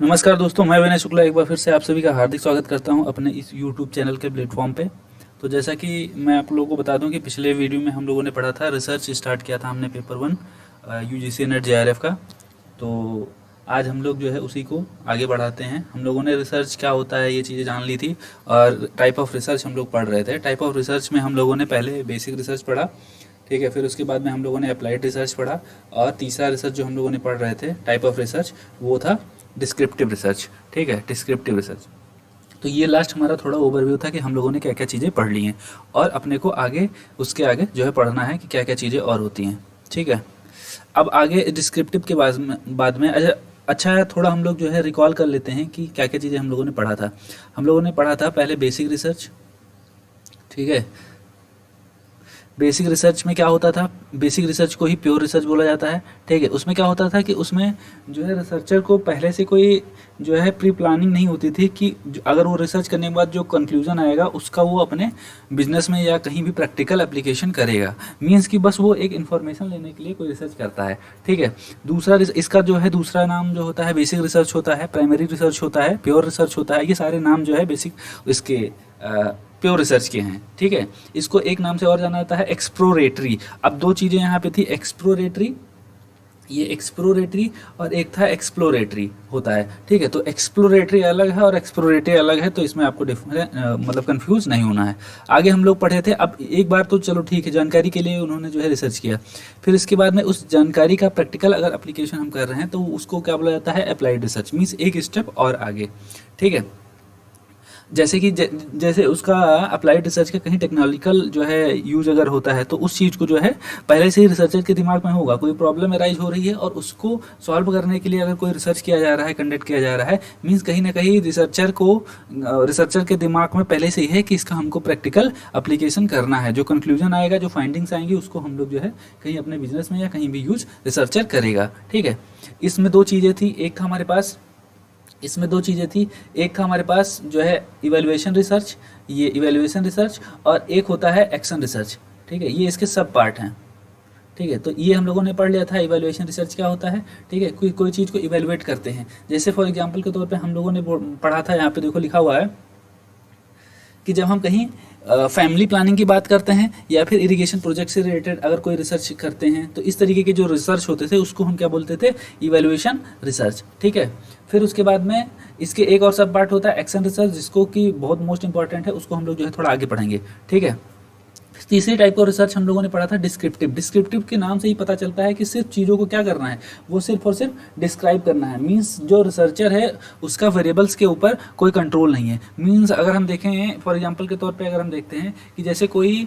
नमस्कार दोस्तों, मैं विनय शुक्ला एक बार फिर से आप सभी का हार्दिक स्वागत करता हूं अपने इस YouTube चैनल के प्लेटफॉर्म पे। तो जैसा कि मैं आप लोगों को बता दूं कि पिछले वीडियो में हम लोगों ने पढ़ा था, रिसर्च स्टार्ट किया था हमने पेपर 1 UGC नेट JRF का। तो आज हम लोग जो है उसी को आगे बढ़ाते हैं। हम लोगों ने रिसर्च क्या होता है ये चीज़ें जान ली थी और टाइप ऑफ रिसर्च हम लोग पढ़ रहे थे। टाइप ऑफ रिसर्च में हम लोगों ने पहले बेसिक रिसर्च पढ़ा, ठीक है। फिर उसके बाद में हम लोगों ने अप्लाइड रिसर्च पढ़ा और तीसरा रिसर्च जो हम लोगों ने पढ़ रहे थे टाइप ऑफ रिसर्च, वो था डिस्क्रिप्टिव रिसर्च, ठीक है, डिस्क्रिप्टिव रिसर्च। तो ये लास्ट हमारा थोड़ा ओवरव्यू था कि हम लोगों ने क्या क्या चीज़ें पढ़ ली हैं और अपने को आगे उसके आगे जो है पढ़ना है कि क्या क्या चीज़ें और होती हैं, ठीक है। अब आगे डिस्क्रिप्टिव के बाद में अच्छा थोड़ा हम लोग जो है रिकॉल कर लेते हैं कि क्या क्या चीज़ें हम लोगों ने पढ़ा था। हम लोगों ने पढ़ा था पहले बेसिक रिसर्च, ठीक है। बेसिक रिसर्च में क्या होता था, बेसिक रिसर्च को ही प्योर रिसर्च बोला जाता है, ठीक है। उसमें क्या होता था कि उसमें जो है रिसर्चर को पहले से कोई जो है प्री प्लानिंग नहीं होती थी कि अगर वो रिसर्च करने के बाद जो कंक्लूजन आएगा उसका वो अपने बिजनेस में या कहीं भी प्रैक्टिकल एप्लीकेशन करेगा। मीन्स कि बस वो एक इन्फॉर्मेशन लेने के लिए कोई रिसर्च करता है, ठीक है। दूसरा इसका जो है दूसरा नाम जो होता है बेसिक रिसर्च होता है, प्राइमरी रिसर्च होता है, प्योर रिसर्च होता है। ये सारे नाम जो है बेसिक इसके प्योर रिसर्च के हैं, ठीक है। इसको एक नाम से और जाना जाता है एक्सप्लोरेटरी। अब दो चीज़ें यहाँ पे थी, एक्सप्लोरेटरी, ये एक्सप्लोरेटरी और एक था एक्सप्लोरेटरी होता है, ठीक है। तो एक्सप्लोरेटरी अलग है और एक्सप्लोरेटरी अलग है, तो इसमें आपको मतलब कंफ्यूज नहीं होना है। आगे हम लोग पढ़े थे, अब एक बार तो चलो ठीक है, जानकारी के लिए उन्होंने जो है रिसर्च किया, फिर इसके बाद में उस जानकारी का प्रैक्टिकल अगर एप्लीकेशन हम कर रहे हैं तो उसको क्या बोला जाता है, अप्लाइड रिसर्च। मीन्स एक स्टेप और आगे, ठीक है। जैसे कि जैसे उसका अप्लाइड रिसर्च का कहीं टेक्नोलॉजिकल जो है यूज अगर होता है तो उस चीज़ को जो है पहले से ही रिसर्चर के दिमाग में होगा, कोई प्रॉब्लम अराइज हो रही है और उसको सॉल्व करने के लिए अगर कोई रिसर्च किया जा रहा है, कंडक्ट किया जा रहा है, मीन्स कहीं ना कहीं रिसर्चर के दिमाग में पहले से ही है कि इसका हमको प्रैक्टिकल अप्लीकेशन करना है। जो कंक्लूजन आएगा, जो फाइंडिंग्स आएंगी, उसको हम लोग जो है कहीं अपने बिजनेस में या कहीं भी यूज रिसर्चर करेगा, ठीक है। इसमें दो चीज़ें थी, एक था हमारे पास इसमें दो चीज़ें थी, एक था हमारे पास जो है इवैल्यूएशन रिसर्च, ये इवैल्यूएशन रिसर्च, और एक होता है एक्शन रिसर्च, ठीक है। ये इसके सब पार्ट हैं, ठीक है। तो ये हम लोगों ने पढ़ लिया था इवैल्यूएशन रिसर्च क्या होता है, ठीक है। कोई चीज़ को इवैल्यूएट करते हैं, जैसे फॉर एग्जांपल के तौर पे हम लोगों ने पढ़ा था, यहाँ पे देखो लिखा हुआ है कि जब हम कहीं फैमिली प्लानिंग की बात करते हैं या फिर इरिगेशन प्रोजेक्ट से रिलेटेड अगर कोई रिसर्च करते हैं तो इस तरीके के जो रिसर्च होते थे उसको हम क्या बोलते थे, इवैल्यूएशन रिसर्च, ठीक है। फिर उसके बाद में इसके एक और सब पार्ट होता है एक्शन रिसर्च, जिसको कि बहुत मोस्ट इंपॉर्टेंट है, उसको हम लोग जो है थोड़ा आगे पढ़ेंगे, ठीक है। तीसरी टाइप का रिसर्च हम लोगों ने पढ़ा था डिस्क्रिप्टिव। डिस्क्रिप्टिव के नाम से ही पता चलता है कि सिर्फ चीज़ों को क्या करना है, वो सिर्फ और सिर्फ डिस्क्राइब करना है। मीन्स जो रिसर्चर है उसका वेरिएबल्स के ऊपर कोई कंट्रोल नहीं है। मीन्स अगर हम देखें फॉर एग्जांपल के तौर पे अगर हम देखते हैं कि जैसे कोई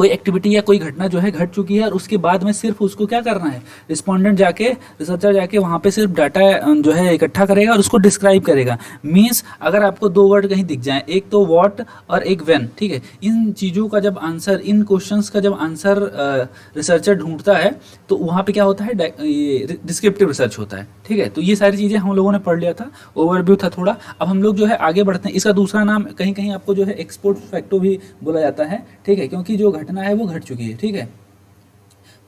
एक्टिविटी या कोई घटना जो है घट चुकी है और उसके बाद में सिर्फ उसको क्या करना है, रिसर्चर जाके वहाँ पे सिर्फ डाटा जो है इकट्ठा करेगा और उसको डिस्क्राइब करेगा। मीन्स अगर आपको दो वर्ड कहीं दिख जाए, एक तो व्हाट और एक व्हेन, ठीक है, इन चीज़ों का जब आंसर, इन क्वेश्चंस का जब आंसर रिसर्चर ढूंढता है तो वहाँ पे क्या होता है, ये डिस्क्रिप्टिव रिसर्च होता है, ठीक है। तो ये सारी चीज़ें हम लोगों ने पढ़ लिया था, ओवरव्यू था थोड़ा। अब हम लोग जो है आगे बढ़ते हैं। इसका दूसरा नाम कहीं कहीं आपको जो है एक्सपोर्ट फैक्टो भी बोला जाता है, ठीक है, क्योंकि जो घटना है वो घट चुकी है, ठीक है,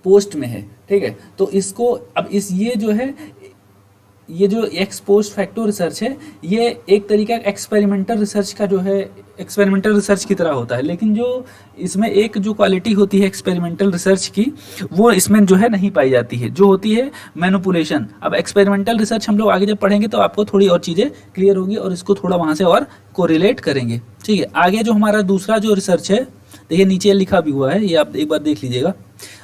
पोस्ट में है, ठीक है। तो इसको अब ये जो एक्स पोस्ट फैक्टो रिसर्च है, ये एक तरीका एक्सपेरिमेंटल रिसर्च का जो है एक्सपेरिमेंटल रिसर्च की तरह होता है, लेकिन जो इसमें एक जो क्वालिटी होती है एक्सपेरिमेंटल रिसर्च की, वो इसमें जो है नहीं पाई जाती है, जो होती है मैनिपुलेशन। अब एक्सपेरिमेंटल रिसर्च हम लोग आगे जब पढ़ेंगे तो आपको थोड़ी और चीज़ें क्लियर होगी और इसको थोड़ा वहाँ से और कोरिलेट करेंगे, ठीक है। आगे जो हमारा दूसरा जो रिसर्च है, देखिए नीचे लिखा भी हुआ है, ये आप एक बार देख लीजिएगा।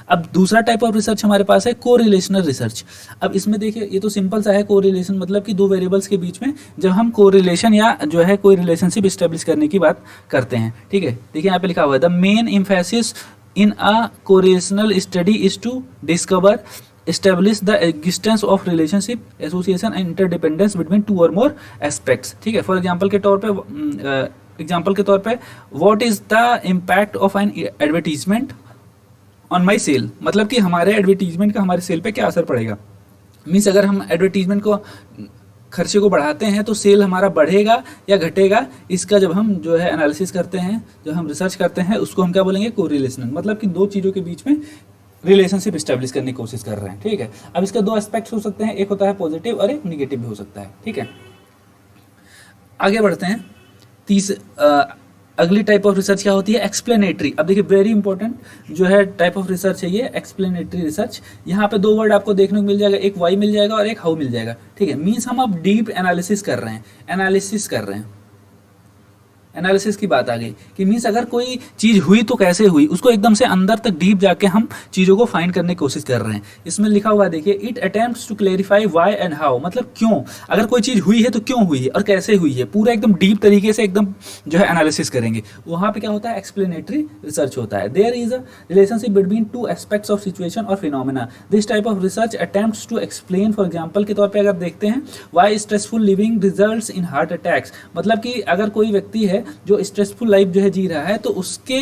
अब दूसरा टाइप ऑफ रिसर्च हमारे पास है कोरिलेशनल रिसर्च। अब इसमें देखिए ये तो सिंपल सा है, कोरिलेशन मतलब कि दो वेरिएबल्स के बीच में जब हम कोरिलेशन या जो है कोई रिलेशनशिप स्टेब्लिश करने की बात करते हैं, ठीक है। देखिए यहाँ पे लिखा हुआ है the main emphasis in a correlational study is to discover establish the existence of relationship, association and interdependence between two or more aspects, ठीक है। फॉर एग्जांपल के तौर पे what is the impact of an advertisement on my sale, मतलब कि हमारे advertisement का हमारे सेल पे क्या असर पड़ेगा। मीन्स अगर हम एडवर्टीजमेंट को खर्चे को बढ़ाते हैं तो सेल हमारा बढ़ेगा या घटेगा, इसका जब हम जो है एनालिसिस करते हैं, जब हम रिसर्च करते हैं, उसको हम क्या बोलेंगे, कोरिलेशनल। मतलब कि दो चीज़ों के बीच में रिलेशनशिप स्टैब्लिश करने की कोशिश कर रहे हैं, ठीक है। अब इसके दो एस्पेक्ट्स हो सकते हैं, एक होता है पॉजिटिव और एक निगेटिव भी हो सकता है, ठीक है। आगे बढ़ते हैं। अगली टाइप ऑफ रिसर्च क्या होती है, एक्सप्लेनेटरी। अब देखिए वेरी इंपॉर्टेंट जो है टाइप ऑफ रिसर्च है ये एक्सप्लेनेटरी रिसर्च। यहाँ पे दो वर्ड आपको देखने को मिल जाएगा, एक वाई मिल जाएगा और एक हाउ मिल जाएगा, ठीक है। मीन्स हम अब डीप एनालिसिस कर रहे हैं, एनालिसिस की बात आ गई कि मीन्स अगर कोई चीज़ हुई तो कैसे हुई, उसको एकदम से अंदर तक डीप जाके हम चीज़ों को फाइंड करने की कोशिश कर रहे हैं। इसमें लिखा हुआ देखिए, it attempts to clarify why and how, मतलब क्यों, अगर कोई चीज़ हुई है तो क्यों हुई है और कैसे हुई है, पूरा एकदम डीप तरीके से एकदम जो है एनालिसिस करेंगे। वहाँ पे क्या होता है, एक्सप्लेनेटरी रिसर्च होता है। There is a relationship between two aspects of situation और phenomena. This type of research attempts to explain, for example के तौर पर अगर देखते हैं, why stressful living results in heart attacks, मतलब कि अगर कोई व्यक्ति है जो स्ट्रेसफुल लाइफ जो है जी रहा है तो उसके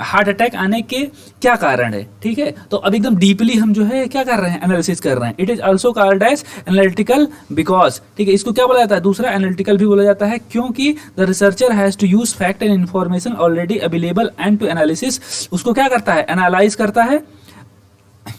हार्ट अटैक आने के क्या कारण है, ठीक है। तो अब एकदम डीपली हम जो है क्या कर रहे हैं, एनालिसिस कर रहे हैं। It is also called as analytical because, ठीक है, इसको क्या बोला जाता है, दूसरा एनालिटिकल भी बोला जाता है, क्योंकि the researcher has to use fact and information already available and to analysis, उसको क्या करता है, एनालाइज करता है।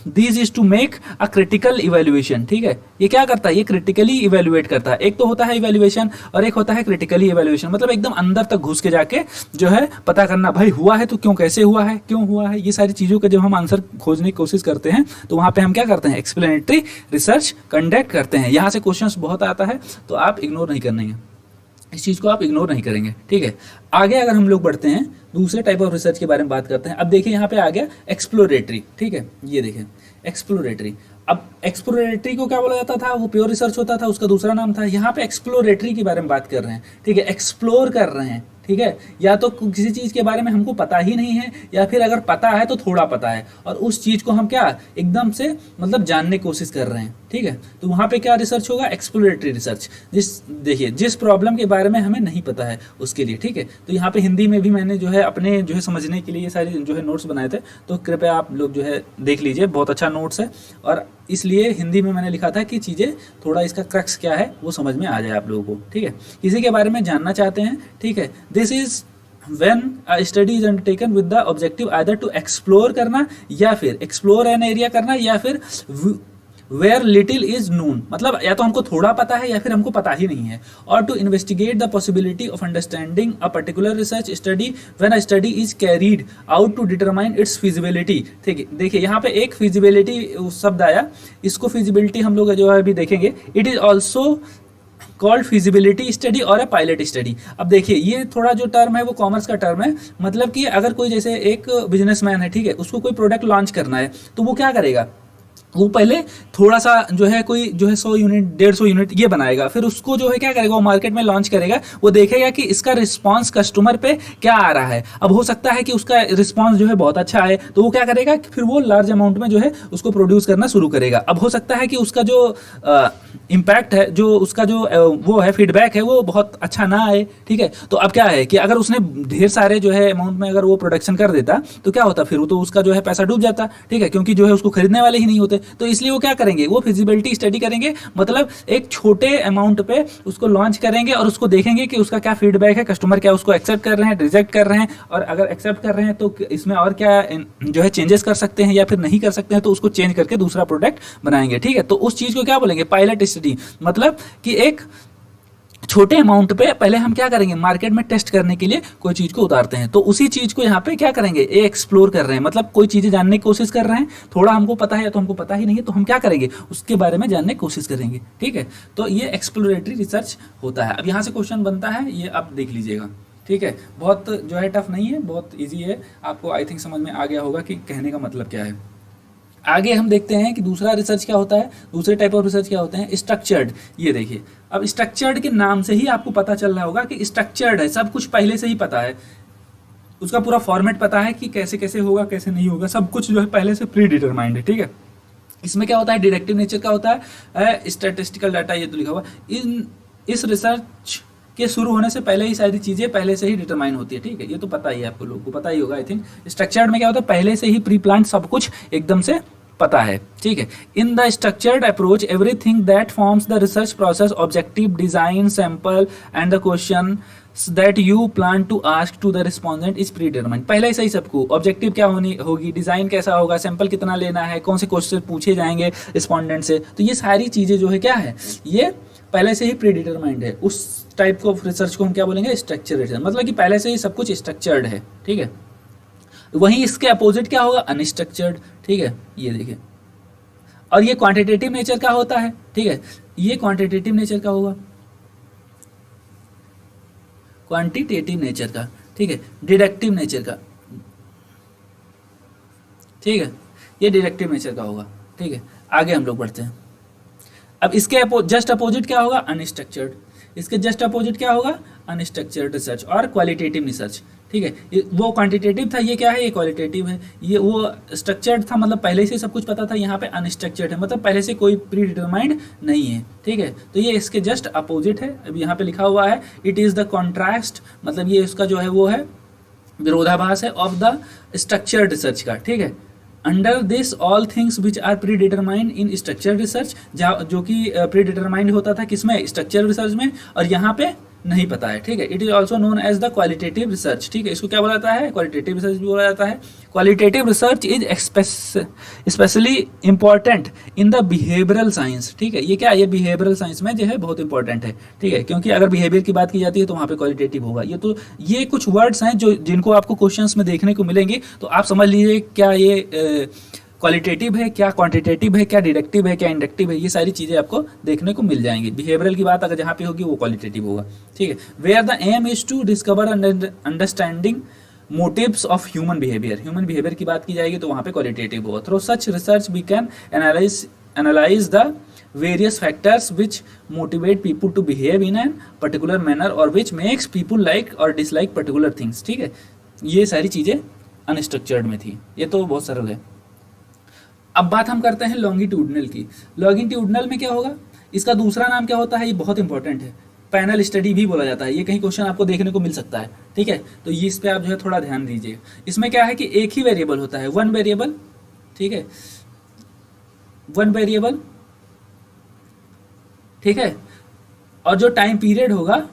This is to make a critical evaluation, ठीक है। ये क्या करता है, ये क्रिटिकली इवेल्युएट करता है। एक तो होता है इवेल्युएशन और एक होता है क्रिटिकली इवेल्युएशन, मतलब एकदम अंदर तक घुस के जाके जो है पता करना, भाई हुआ है तो क्यों, कैसे हुआ है, क्यों हुआ है, ये सारी चीज़ों का जब हम आंसर खोजने की कोशिश करते हैं तो वहाँ पे हम क्या करते हैं, एक्सप्लेनेटरी रिसर्च कंडक्ट करते हैं। यहाँ से क्वेश्चंस बहुत आता है तो आप इग्नोर नहीं करने हैं, इस चीज़ को आप इग्नोर नहीं करेंगे, ठीक है। आगे अगर हम लोग बढ़ते हैं, दूसरे टाइप ऑफ रिसर्च के बारे में बात करते हैं। अब देखिए यहाँ पे आ गया एक्सप्लोरेटरी, ठीक है, ये देखिए एक्सप्लोरेटरी। अब एक्सप्लोरेटरी को क्या बोला जाता था, वो प्योर रिसर्च होता था, उसका दूसरा नाम था। यहाँ पे एक्सप्लोरेटरी के बारे में बात कर रहे हैं, ठीक है, एक्सप्लोर कर रहे हैं, ठीक है। या तो किसी चीज़ के बारे में हमको पता ही नहीं है, या फिर अगर पता है तो थोड़ा पता है, और उस चीज़ को हम क्या एकदम से मतलब जानने की कोशिश कर रहे हैं, ठीक है। तो वहाँ पे क्या रिसर्च होगा, एक्सप्लोरेटरी रिसर्च। देखिए जिस प्रॉब्लम के बारे में हमें नहीं पता है उसके लिए, ठीक है। तो यहाँ पे हिंदी में भी मैंने जो है अपने जो है समझने के लिए ये सारी जो है नोट्स बनाए थे, तो कृपया आप लोग जो है देख लीजिए, बहुत अच्छा नोट्स है। और इसलिए हिंदी में मैंने लिखा था कि चीज़ें थोड़ा इसका क्रक्स क्या है वो समझ में आ जाए आप लोगों को, ठीक है। किसी के बारे में जानना चाहते हैं, ठीक है, this is when a study is undertaken with the objective either to explore करना या फिर explore an area करना, या फिर where little is known, मतलब या तो हमको थोड़ा पता है या फिर हमको पता ही नहीं है। और to investigate the possibility of understanding a particular research study when a study is carried out to determine its feasibility, ठीक है। देखिए यहाँ पे एक feasibility शब्द आया, इसको feasibility हम लोग जो है अभी देखेंगे। It is also called feasibility study और ए पायलट स्टडी। अब देखिए ये थोड़ा जो टर्म है वो कॉमर्स का टर्म है, मतलब कि अगर कोई जैसे एक बिजनेसमैन है, ठीक है, उसको कोई प्रोडक्ट लॉन्च करना है तो वो क्या करेगा, वो पहले थोड़ा सा जो है कोई जो है 100 यूनिट 150 यूनिट ये बनाएगा, फिर उसको जो है क्या करेगा, वो मार्केट में लॉन्च करेगा, वो देखेगा कि इसका रिस्पांस कस्टमर पे क्या आ रहा है। अब हो सकता है कि उसका रिस्पांस जो है बहुत अच्छा आए, तो वो क्या करेगा, फिर वो लार्ज अमाउंट में जो है उसको प्रोड्यूस करना शुरू करेगा। अब हो सकता है कि उसका जो इम्पैक्ट है, जो उसका जो वो है फीडबैक है, वो बहुत अच्छा ना आए, ठीक है। तो अब क्या है कि अगर उसने ढेर सारे जो है अमाउंट में अगर वो प्रोडक्शन कर देता तो क्या होता, फिर वो तो उसका जो है पैसा डूब जाता, ठीक है, क्योंकि जो है उसको खरीदने वाले ही नहीं होते। तो इसलिए वो क्या करेंगे, वो फिजिबिलिटी स्टडी करेंगे, मतलब एक छोटे अमाउंट पे उसको लॉन्च करेंगे और उसको देखेंगे कि उसका क्या फीडबैक है, कस्टमर क्या उसको एक्सेप्ट कर रहे हैं, रिजेक्ट कर रहे हैं, और अगर एक्सेप्ट कर रहे हैं तो इसमें और क्या जो है चेंजेस कर सकते हैं या फिर नहीं कर सकते हैं, तो उसको चेंज करके दूसरा प्रोडक्ट बनाएंगे, ठीक है। तो उस चीज़ को क्या बोलेंगे, पायलट स्टडी, मतलब कि एक छोटे अमाउंट पे पहले हम क्या करेंगे, मार्केट में टेस्ट करने के लिए कोई चीज़ को उतारते हैं, तो उसी चीज़ को यहाँ पे क्या करेंगे, ये एक्सप्लोर कर रहे हैं, मतलब कोई चीज़ें जानने की कोशिश कर रहे हैं, थोड़ा हमको पता है या तो हमको पता ही नहीं है, तो हम क्या करेंगे, उसके बारे में जानने की कोशिश करेंगे, ठीक है। तो ये एक्सप्लोरेटरी रिसर्च होता है। अब यहाँ से क्वेश्चन बनता है, ये आप देख लीजिएगा, ठीक है, बहुत जो है टफ नहीं है, बहुत ईजी है, आपको आई थिंक समझ में आ गया होगा कि कहने का मतलब क्या है। आगे हम देखते हैं कि दूसरा रिसर्च क्या होता है, दूसरे टाइप ऑफ रिसर्च क्या होते हैं, स्ट्रक्चर्ड। ये देखिए, अब स्ट्रक्चर्ड के नाम से ही आपको पता चल रहा होगा कि स्ट्रक्चर्ड है, सब कुछ पहले से ही पता है, उसका पूरा फॉर्मेट पता है कि कैसे कैसे होगा कैसे नहीं होगा, सब कुछ जो है पहले से प्री डिटरमाइंड है, ठीक है। इसमें क्या होता है, डिडक्टिव नेचर का होता है, स्टैटिस्टिकल डाटा, ये तो लिखा हुआ। इस रिसर्च के शुरू होने से पहले ही सारी चीज़ें पहले से ही डिटरमाइन होती है, ठीक है, ये तो पता ही है, आपको लोगों को पता ही होगा आई थिंक। स्ट्रक्चर्ड में क्या होता है, पहले से ही प्री प्लान सब कुछ एकदम से पता है, ठीक है। In the structured approach everything that forms the research process, objective, design, sample and the question that you plan to ask to the respondent is predetermined. पहले से ही सबको ऑब्जेक्टिव क्या होगी, डिजाइन कैसा होगा, सैंपल कितना लेना है, कौन से क्वेश्चन पूछे जाएंगे रिस्पॉन्डेंट से, तो ये सारी चीजें जो है क्या है, ये पहले से ही प्रीडिटरमाइंड है। उस टाइप ऑफ रिसर्च को हम क्या बोलेंगे, स्ट्रक्चर्ड रिसर्च, मतलब कि पहले से ही सब कुछ स्ट्रक्चर्ड है, ठीक है। वहीं इसके अपोजिट क्या होगा, अनस्ट्रक्चर्ड, ठीक है, ये देखिए। और ये क्वांटिटेटिव नेचर का होता है, ठीक है, ये क्वांटिटेटिव नेचर का होगा, क्वांटिटेटिव नेचर का, ठीक है, डिडक्टिव नेचर का, ठीक है, ये डिडक्टिव नेचर का होगा, ठीक है। आगे हम लोग बढ़ते हैं। अब इसके जस्ट अपोजिट क्या होगा, अनस्ट्रक्चर्ड। इसके जस्ट अपोजिट क्या होगा, अनस्ट्रक्चर्ड रिसर्च और क्वालिटेटिव रिसर्च, ठीक है। वो क्वांटिटेटिव था, ये क्या है, ये क्वालिटेटिव है। ये वो स्ट्रक्चर्ड था, मतलब पहले से सब कुछ पता था, यहाँ पे अनस्ट्रक्चर्ड है, मतलब पहले से कोई प्री डिटरमाइंड नहीं है, ठीक है। तो ये इसके जस्ट अपोजिट है। अब यहाँ पे लिखा हुआ है इट इज द कॉन्ट्रास्ट, मतलब ये इसका जो है वो है विरोधाभास है ऑफ द स्ट्रक्चर्ड रिसर्च का, ठीक है। Under this all things which are predetermined in structure research, जो कि प्री डिटरमाइंड होता था किसमें, स्ट्रक्चर रिसर्च में, और यहाँ पे नहीं पता है, ठीक है। It is also known as the qualitative research, ठीक है। इसको क्या बोला जाता है, क्वालिटेटिव रिसर्च भी बोला जाता है। Qualitative research is specially important in the behavioural science, ठीक है। ये क्या, ये बिहेवियरल साइंस में जो है बहुत इंपॉर्टेंट है, ठीक है, क्योंकि अगर बिहेवियर की बात की जाती है तो वहाँ पे क्वालिटेटिव होगा। ये कुछ वर्ड्स हैं जो जिनको आपको क्वेश्चंस में देखने को मिलेंगे, तो आप समझ लीजिए क्या ये क्वालिटेटिव है, क्या क्वांटिटेटिव है, क्या डिडक्टिव है, क्या इंडक्टिव है, ये सारी चीजें आपको देखने को मिल जाएंगी। बिहेवियरल की बात अगर जहाँ पे होगी वो क्वालिटेटिव होगा, ठीक है। Where the aim is to discover understanding motives of human behaviour, human behaviour की बात की जाएगी तो वहाँ पे क्वालिटेटिव होगा। Through such research we can analyze the various factors which motivate people to behave in an particular manner और which makes people like और डिसलाइक पर्टिकुलर थिंग्स, ठीक है। ये सारी चीजें अनस्ट्रक्चर्ड में थी, ये तो बहुत सरल है। अब बात हम करते हैं लॉन्गिट्यूडनल की। लॉन्गिट्यूडनल में क्या होगा, इसका दूसरा नाम क्या होता है, ये बहुत इंपॉर्टेंट है, पैनल स्टडी भी बोला जाता है। ये कहीं क्वेश्चन आपको देखने को मिल सकता है, ठीक है। तो ये इस पे आप जो है थोड़ा ध्यान दीजिए। इसमें क्या है कि एक ही वेरिएबल होता है, वन वेरिएबल, ठीक है, वन वेरिएबल, ठीक है। और जो टाइम पीरियड होगा,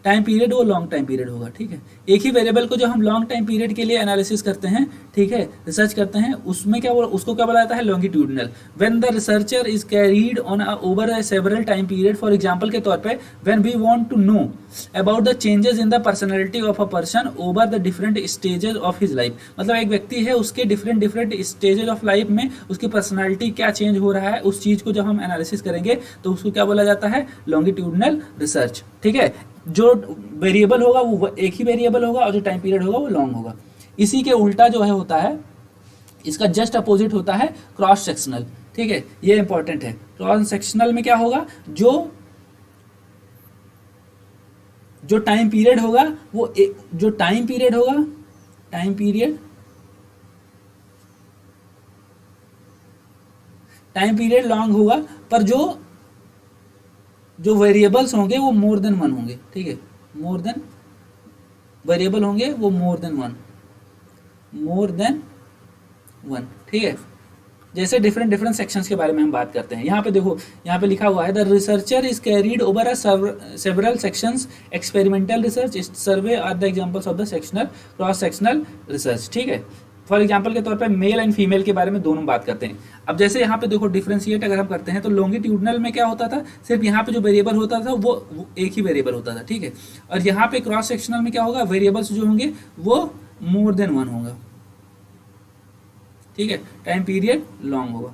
टाइम पीरियड वो लॉन्ग टाइम पीरियड होगा, ठीक है। एक ही वेरिएबल को जो हम लॉन्ग टाइम पीरियड के लिए एनालिसिस करते हैं, ठीक है, रिसर्च करते हैं, उसमें क्या उसको क्या बोला जाता है, longitudinal. When the researcher is carried on over several time period, for example के तौर पे when we want to know about the changes in the personality of a person over the different stages of his life, मतलब एक व्यक्ति है, उसके different different stages of life में उसकी पर्सनैलिटी क्या चेंज हो रहा है, उस चीज को जब हम एनालिसिस करेंगे तो उसको क्या बोला जाता है, लॉन्गिट्यूडनल रिसर्च, ठीक है। जो वेरिएबल होगा वो एक ही वेरिएबल होगा और जो टाइम पीरियड होगा वो लॉन्ग होगा। इसी के उल्टा जो है होता है, इसका जस्ट अपोजिट होता है क्रॉस सेक्शनल, ठीक है। ये इंपॉर्टेंट है। क्रॉस सेक्शनल में क्या होगा, जो टाइम पीरियड होगा वो जो टाइम पीरियड होगा, टाइम पीरियड लॉन्ग होगा, पर जो वेरिएबल्स होंगे वो मोर देन वन होंगे, ठीक है। मोर देन वेरिएबल होंगे वो मोर देन वन, ठीक है। जैसे डिफरेंट डिफरेंट सेक्शंस के बारे में हम बात करते हैं। यहाँ पे देखो, यहाँ पे लिखा हुआ है the researcher is carried over a several sections, experimental research, survey are the examples of the sectional cross sectional research, ठीक है। फॉर एग्जाम्पल के तौर पे मेल एंड फीमेल के बारे में दोनों बात करते हैं। अब जैसे यहाँ पे देखो डिफरेंशिएट अगर हम करते हैं तो लॉन्गिट्यूडनल में क्या होता था, सिर्फ यहाँ पे जो वेरिएबल होता था वो एक ही वेरिएबल होता था, ठीक है। और यहाँ पे क्रॉस सेक्शनल में क्या होगा, वेरिएबल्स जो होंगे वो मोर देन वन होगा, ठीक है। टाइम पीरियड लॉन्ग होगा,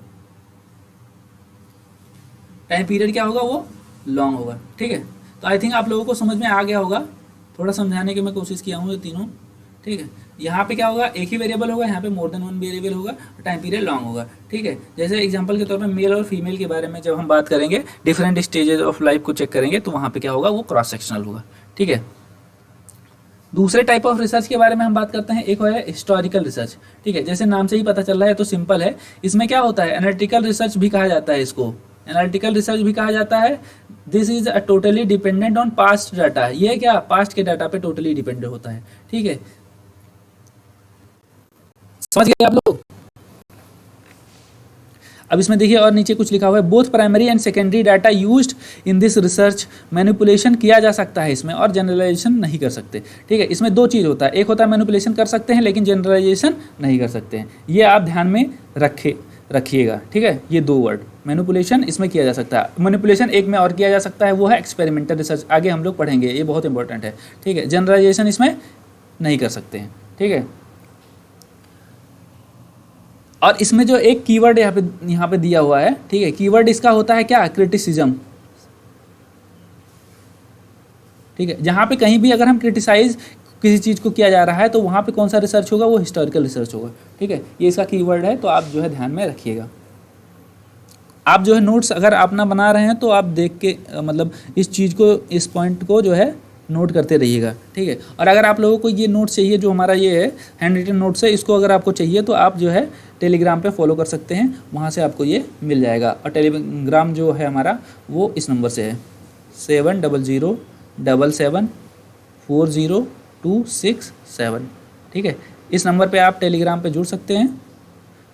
टाइम पीरियड क्या होगा, वो लॉन्ग होगा, ठीक है। तो आई थिंक आप लोगों को समझ में आ गया होगा, थोड़ा समझाने की मैं कोशिश किया हूँ ये तीनों, ठीक है। यहाँ पे क्या होगा, एक ही वेरिएबल होगा, यहाँ पे मोर देन वन वेरिएबल होगा, टाइम पीरियड लॉन्ग होगा, ठीक है। जैसे एग्जांपल के तौर पे मेल और फीमेल के बारे में जब हम बात करेंगे, डिफरेंट स्टेजेस ऑफ लाइफ को चेक करेंगे, तो वहाँ पे क्या होगा, वो क्रॉस सेक्शनल होगा, ठीक है। दूसरे टाइप ऑफ रिसर्च के बारे में हम बात करते हैं, एक है हिस्टोरिकल रिसर्च, ठीक है। जैसे नाम से ही पता चल रहा है तो सिंपल है। इसमें क्या होता है, एनालिटिकल रिसर्च भी कहा जाता है इसको, एनालिटिकल रिसर्च भी कहा जाता है। This is totally dependent on past data, ये क्या पास्ट के डाटा पे टोटली डिपेंडेंट होता है, ठीक है। समझ गए आप लोग। अब इसमें देखिए और नीचे कुछ लिखा हुआ है, both primary and secondary data used in this research, manipulation किया जा सकता है इसमें और जनरलाइजेशन नहीं कर सकते। ठीक है, इसमें दो चीज़ होता है, एक होता है मैनिपुलेशन कर सकते हैं लेकिन जनरलाइजेशन नहीं कर सकते हैं। ये आप ध्यान में रखिएगा। ठीक है, ये दो वर्ड, मैनिपुलेशन इसमें किया जा सकता है, मैनिपुलेशन एक में और किया जा सकता है, वो है एक्सपेरिमेंटल रिसर्च, आगे हम लोग पढ़ेंगे, ये बहुत इंपॉर्टेंट है। ठीक है, जनरलाइजेशन इसमें नहीं कर सकते हैं। ठीक है, और इसमें जो एक कीवर्ड यहाँ पे दिया हुआ है, ठीक है, कीवर्ड इसका होता है क्या, क्रिटिसिज्म। ठीक है, जहाँ पे कहीं भी अगर हम क्रिटिसाइज किसी चीज़ को किया जा रहा है तो वहाँ पे कौन सा रिसर्च होगा, वो हिस्टोरिकल रिसर्च होगा। ठीक है, ये इसका कीवर्ड है, तो आप जो है ध्यान में रखिएगा। आप जो है नोट्स अगर अपना बना रहे हैं तो आप देख के मतलब इस चीज़ को, इस पॉइंट को जो है नोट करते रहिएगा। ठीक है, और अगर आप लोगों को ये नोट चाहिए, जो हमारा ये है हैंड रिटन नोट्स है, इसको अगर आपको चाहिए तो आप जो है टेलीग्राम पे फॉलो कर सकते हैं, वहाँ से आपको ये मिल जाएगा। और टेलीग्राम जो है हमारा वो इस नंबर से है 7007774027। ठीक है, इस नंबर पे आप टेलीग्राम पे जुड़ सकते हैं,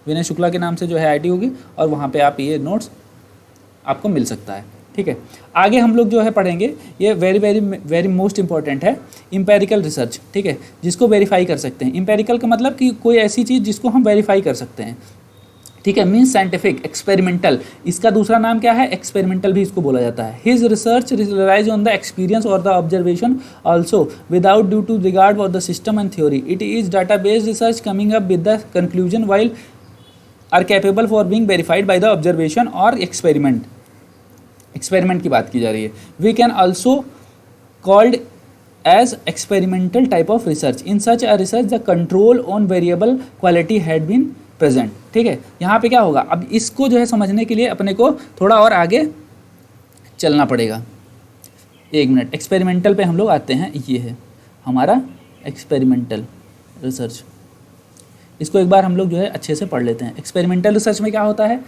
विनय शुक्ला के नाम से जो है आईडी होगी, और वहाँ पे आप ये नोट्स आपको मिल सकता है। ठीक है, आगे हम लोग जो है पढ़ेंगे, ये very very very most important है, इम्पेरिकल रिसर्च। ठीक है, जिसको वेरीफाई कर सकते हैं। इम्पेरिकल का मतलब कि कोई ऐसी चीज़ जिसको हम वेरीफाई कर सकते हैं। ठीक है, मीन्स साइंटिफिक, एक्सपेरिमेंटल, इसका दूसरा नाम क्या है, एक्सपेरिमेंटल भी इसको बोला जाता है। His research relies on the experience और the observation also without due to regard for the system and theory. It is data based research coming up with the conclusion while are capable for being verified by the observation और experiment की बात की जा रही है। We can also called as experimental type of research. In such a research the control on variable quality had been present. ठीक है, यहाँ पे क्या होगा, अब इसको जो है समझने के लिए अपने को थोड़ा और आगे चलना पड़ेगा। एक मिनट, एक्सपेरिमेंटल पे हम लोग आते हैं, ये है हमारा एक्सपेरिमेंटल रिसर्च। इसको एक बार हम लोग जो है अच्छे से पढ़ लेते हैं। एक्सपेरिमेंटल रिसर्च में क्या होता है,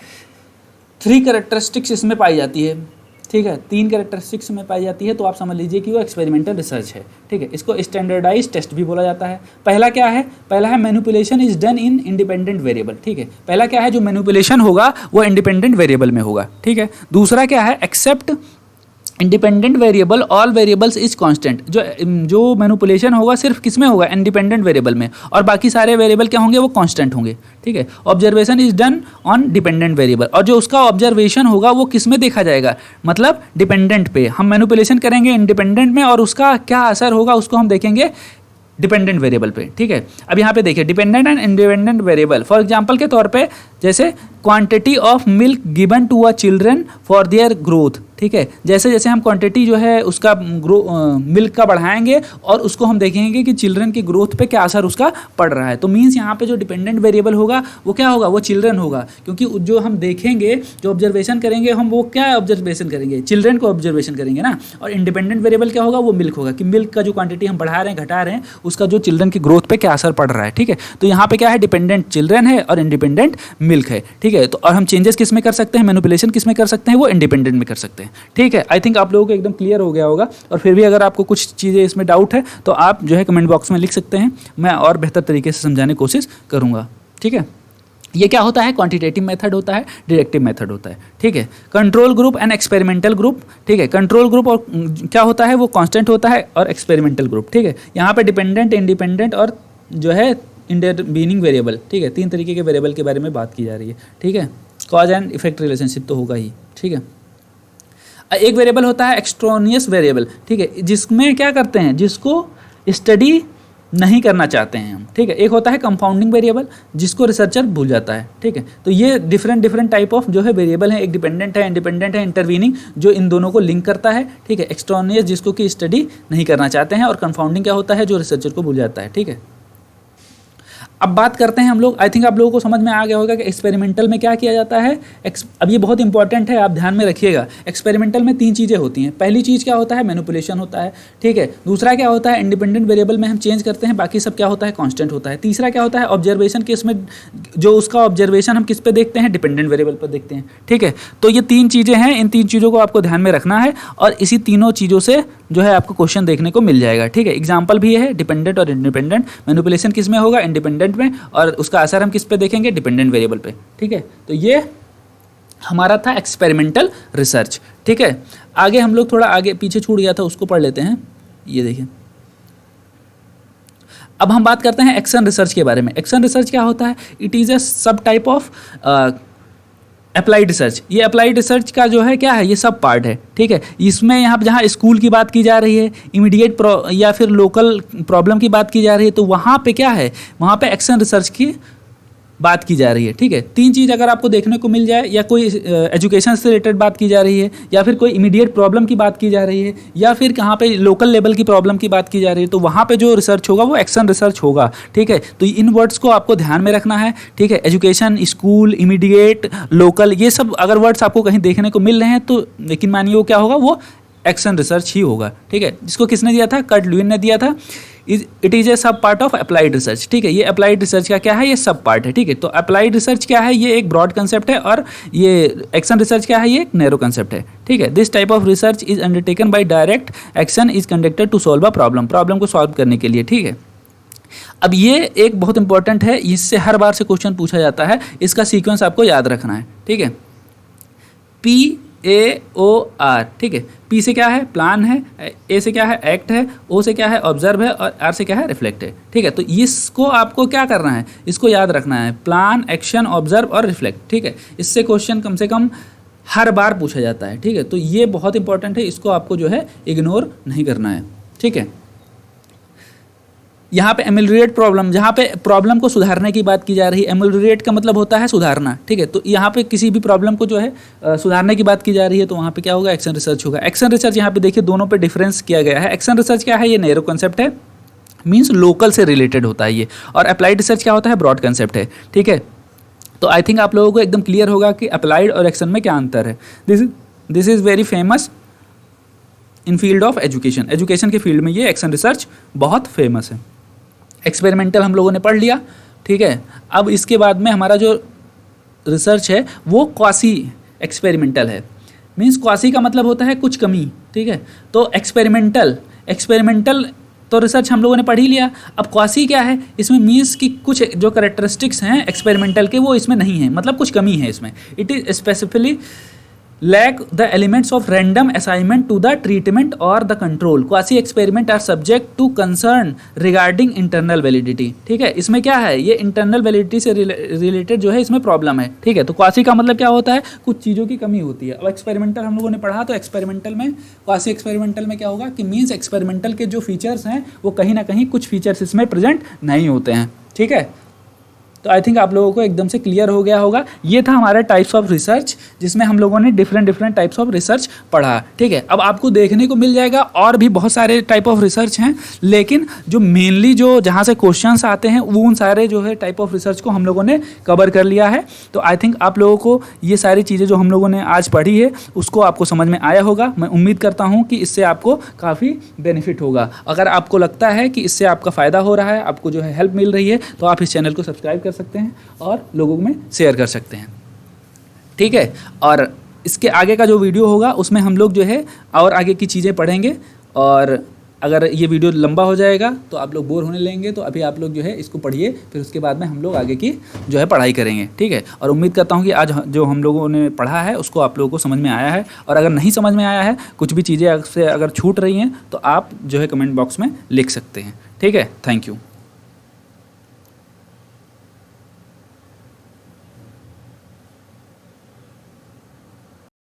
3 कैरेक्टरिस्टिक्स इसमें पाई जाती है। ठीक है, 3 कैरेक्टरिस्टिक्स में पाई जाती है, तो आप समझ लीजिए कि वो एक्सपेरिमेंटल रिसर्च है। ठीक है, इसको स्टैंडर्डाइज टेस्ट भी बोला जाता है। पहला क्या है, पहला है manipulation is done in independent variable. ठीक है, पहला क्या है, जो मैनिपुलेशन होगा वो इंडिपेंडेंट वेरिएबल में होगा। ठीक है, दूसरा क्या है, except independent variable all variables is constant. जो मैनिपुलेशन होगा सिर्फ किस में होगा, इंडिपेंडेंट वेरिएबल में, और बाकी सारे वेरिएबल क्या होंगे, वो कांस्टेंट होंगे। ठीक है, observation is done on dependent variable, और जो उसका ऑब्जर्वेशन होगा वो किस में देखा जाएगा, मतलब डिपेंडेंट पे। हम मैनिपुलेशन करेंगे इंडिपेंडेंट में, और उसका क्या असर होगा उसको हम देखेंगे डिपेंडेंट वेरिएबल पे। ठीक है, अब यहाँ पे देखिए dependent and independent variable. For example के तौर पे जैसे quantity of milk given to a children for their growth. ठीक है, जैसे जैसे हम क्वांटिटी जो है उसका मिल्क का बढ़ाएंगे और उसको हम देखेंगे कि चिल्ड्रन की ग्रोथ पे क्या असर उसका पड़ रहा है। तो मीन्स यहाँ पे जो डिपेंडेंट वेरिएबल होगा वो क्या होगा, वो चिल्ड्रन होगा, क्योंकि जो हम देखेंगे, जो ऑब्जर्वेशन करेंगे हम, वो क्या ऑब्जर्वेशन करेंगे, चिल्ड्रन को ऑब्जर्वेशन करेंगे ना। और इंडिपेंडेंट वेरिएबल क्या होगा, वो मिल्क होगा, कि मिल्क का जो क्वांटिटी हम बढ़ा रहे हैं घटा रहे हैं, उसका जो चिल्ड्रन की ग्रोथ पे क्या असर पड़ रहा है। ठीक है, तो यहाँ पे क्या है, डिपेंडेंट चिल्ड्रन है और इंडिपेंडेंट मिल्क है। ठीक है, तो और हम चेंजेस किस में कर सकते हैं, मैनिपुलेशन किस में कर सकते हैं, वो इंडिपेंडेंट में कर सकते हैं। ठीक है, आई थिंक आप लोगों को एकदम क्लियर हो गया होगा। और फिर भी अगर आपको कुछ चीज़ें इसमें डाउट है तो आप जो है कमेंट बॉक्स में लिख सकते हैं, मैं और बेहतर तरीके से समझाने की कोशिश करूँगा। ठीक है, ये क्या होता है, क्वांटिटेटिव मेथड होता है, डिडक्टिव मेथड होता है। ठीक है, control group and experimental group. ठीक है, कंट्रोल ग्रुप और क्या होता है, वो कांस्टेंट होता है, और एक्सपेरिमेंटल ग्रुप। ठीक है, यहाँ पे डिपेंडेंट, इंडिपेंडेंट और जो है इंटरवीनिंग वेरिएबल। ठीक है, 3 तरीके के वेरिएबल के बारे में बात की जा रही है। ठीक है, कॉज एंड इफेक्ट रिलेशनशिप तो होगा ही। ठीक है, एक वेरिएबल होता है एक्सट्रोनियस वेरिएबल। ठीक है, जिसमें क्या करते हैं, जिसको स्टडी नहीं करना चाहते हैं हम। ठीक है, एक होता है कंपाउंडिंग वेरिएबल, जिसको रिसर्चर भूल जाता है। ठीक है, तो ये डिफरेंट टाइप ऑफ जो है वेरिएबल है, एक डिपेंडेंट है, इंडिपेंडेंट है, इंटरवीनिंग, जो इन दोनों को लिंक करता है। ठीक है, एक्सट्रोनियस जिसको कि स्टडी नहीं करना चाहते हैं, और कंपाउंडिंग क्या होता है, जो रिसर्चर को भूल जाता है। ठीक है, अब बात करते हैं हम लोग, आई थिंक आप लोगों को समझ में आ गया होगा कि एक्सपेरिमेंटल में क्या किया जाता है। अब ये बहुत इंपॉर्टेंट है, आप ध्यान में रखिएगा। एक्सपेरिमेंटल में 3 चीज़ें होती हैं। पहली चीज़ क्या होता है, मैनिपुलेशन होता है। ठीक है, दूसरा क्या होता है, इंडिपेंडेंट वेरिएबल में हम चेंज करते हैं, बाकी सब क्या होता है, कांस्टेंट होता है। तीसरा क्या होता है, ऑब्जर्वेशन के इसमें जो उसका ऑब्जर्वेशन हम किस पे देखते हैं, डिपेंडेंट वेरिएबल पर देखते हैं। ठीक है, तो ये 3 चीज़ें हैं, इन 3 चीज़ों को आपको ध्यान में रखना है, और इसी तीनों चीज़ों से जो है आपको क्वेश्चन देखने को मिल जाएगा। ठीक है, एग्जाम्पल भी है, डिपेंडेंट और इंडिपेंडेंट। मैनिपुलेशन किस में होगा, इंडिपेंडेंट में, और उसका असर हम किस पे देखेंगे, डिपेंडेंट वेरिएबल पे। ठीक है, तो ये हमारा था एक्सपेरिमेंटल रिसर्च। ठीक है, आगे हम लोग थोड़ा आगे पीछे छूट गया था, उसको पढ़ लेते हैं। ये देखिए, अब हम बात करते हैं एक्शन रिसर्च के बारे में। एक्शन रिसर्च क्या होता है? इट इज़ अ सब टाइप ऑफ अप्लाइड रिसर्च। ये अप्लाइड रिसर्च का जो है क्या है, ये सब पार्ट है। ठीक है, इसमें यहाँ जहाँ स्कूल की बात की जा रही है, इमीडिएट या फिर लोकल प्रॉब्लम की बात की जा रही है, तो वहाँ पे क्या है, वहाँ पे एक्शन रिसर्च की बात की जा रही है। ठीक है, तीन चीज़ अगर आपको देखने को मिल जाए, या कोई एजुकेशन से रिलेटेड बात की जा रही है, या फिर कोई इमीडिएट प्रॉब्लम की बात की जा रही है, या फिर कहाँ पे लोकल लेवल की प्रॉब्लम की बात की जा रही है, तो वहाँ पे जो रिसर्च होगा वो एक्शन रिसर्च होगा। ठीक है, तो इन वर्ड्स को आपको ध्यान में रखना है। ठीक है, एजुकेशन, स्कूल, इमीडिएट, लोकल, ये सब अगर वर्ड्स आपको कहीं देखने को मिल रहे हैं तो लेकिन मानिए वो क्या होगा, वो एक्शन रिसर्च ही होगा। ठीक है, जिसको किसने दिया था? कर्ट लुईन ने दिया था। इट इज़ ए सब पार्ट ऑफ अप्लाइड रिसर्च। ठीक है, ये अप्लाइड रिसर्च का क्या है, ये सब पार्ट है। ठीक है, तो अप्लाइड रिसर्च क्या है, ये एक ब्रॉड कंसेप्ट है, और ये एक्शन रिसर्च क्या है, ये एक नैरो कंसेप्ट है। ठीक है, this type of research is undertaken by direct action is conducted to solve a problem को सॉल्व करने के लिए। ठीक है, अब ये एक बहुत इंपॉर्टेंट है, इससे हर बार से क्वेश्चन पूछा जाता है, इसका सीक्वेंस आपको याद रखना है। ठीक है, PAOR। ठीक है, P से क्या है, प्लान है, A से क्या है, एक्ट है, O से क्या है, ऑब्जर्व है, और R से क्या है, रिफ्लेक्ट है। ठीक है, तो इसको आपको क्या करना है, इसको याद रखना है, प्लान, एक्शन, ऑब्जर्व और रिफ्लेक्ट। ठीक है, इससे क्वेश्चन कम से कम हर बार पूछा जाता है। ठीक है, तो ये बहुत इंपॉर्टेंट है, इसको आपको जो है इग्नोर नहीं करना है। ठीक है, यहाँ पे एमेलियोरेट प्रॉब्लम, जहाँ पे प्रॉब्लम को सुधारने की बात की जा रही है, एमेलियोरेट का मतलब होता है सुधारना। ठीक है, तो यहाँ पे किसी भी प्रॉब्लम को जो है सुधारने की बात की जा रही है, तो वहाँ पे क्या होगा, एक्शन रिसर्च होगा। एक्शन रिसर्च यहाँ पे देखिए दोनों पे डिफरेंस किया गया है। एक्शन रिसर्च क्या है, ये नैरो कंसेप्ट है, मीन्स लोकल से रिलेटेड होता है ये, और अप्लाइड रिसर्च क्या होता है, ब्रॉड कंसेप्ट है। ठीक है, तो आई थिंक आप लोगों को एकदम क्लियर होगा कि अप्लाइड और एक्शन में क्या अंतर है। This is very famous in field of education. Education के फील्ड में ये एक्शन रिसर्च बहुत फेमस है। एक्सपेरिमेंटल हम लोगों ने पढ़ लिया। ठीक है, अब इसके बाद में हमारा जो रिसर्च है वो क्वासी एक्सपेरिमेंटल है। मीन्स क्वासी का मतलब होता है कुछ कमी। ठीक है, तो एक्सपेरिमेंटल तो रिसर्च हम लोगों ने पढ़ ही लिया। अब क्वासी क्या है, इसमें मीन्स की कुछ जो करेक्टरिस्टिक्स हैं एक्सपेरिमेंटल के वो इसमें नहीं है, मतलब कुछ कमी है इसमें। It is specifically lack the elements of random assignment to the treatment or the control. Quasi experiment are subject to concern regarding internal validity. ठीक है, इसमें क्या है, ये internal validity से रिलेटेड जो है इसमें प्रॉब्लम है। ठीक है, तो क्वासी का मतलब क्या होता है, कुछ चीज़ों की कमी होती है। अब एक्सपेरिमेंटल हम लोगों ने पढ़ा, तो एक्सपेरिमेंटल में, क्वासी एक्सपेरिमेंटल में क्या होगा कि मीन्स एक्सपेरिमेंटल के जो फीचर्स हैं वो कहीं ना कहीं कुछ फीचर्स इसमें प्रेजेंट नहीं होते हैं। ठीक है, तो आई थिंक आप लोगों को एकदम से क्लियर हो गया होगा। ये था हमारा टाइप्स ऑफ रिसर्च, जिसमें हम लोगों ने डिफरेंट टाइप्स ऑफ रिसर्च पढ़ा। ठीक है, अब आपको देखने को मिल जाएगा और भी बहुत सारे टाइप ऑफ रिसर्च हैं, लेकिन जो मेनली जो जहाँ से क्वेश्चंस आते हैं वो उन सारे जो है टाइप ऑफ रिसर्च को हम लोगों ने कवर कर लिया है। तो आई थिंक आप लोगों को ये सारी चीज़ें जो हम लोगों ने आज पढ़ी है उसको आपको समझ में आया होगा। मैं उम्मीद करता हूँ कि इससे आपको काफ़ी बेनिफिट होगा। अगर आपको लगता है कि इससे आपका फ़ायदा हो रहा है, आपको जो है हेल्प मिल रही है, तो आप इस चैनल को सब्सक्राइब कर सकते हैं और लोगों में शेयर कर सकते हैं। ठीक है, और इसके आगे का जो वीडियो होगा उसमें हम लोग जो है और आगे की चीज़ें पढ़ेंगे, और अगर ये वीडियो लंबा हो जाएगा तो आप लोग बोर होने लगेंगे, तो अभी आप लोग जो है इसको पढ़िए, फिर उसके बाद में हम लोग आगे की जो है पढ़ाई करेंगे। ठीक है, और उम्मीद करता हूँ कि आज जो हम लोगों ने पढ़ा है उसको आप लोगों को समझ में आया है, और अगर नहीं समझ में आया है, कुछ भी चीज़ें आपसे अगर छूट रही हैं, तो आप जो है कमेंट बॉक्स में लिख सकते हैं। ठीक है, थैंक यू।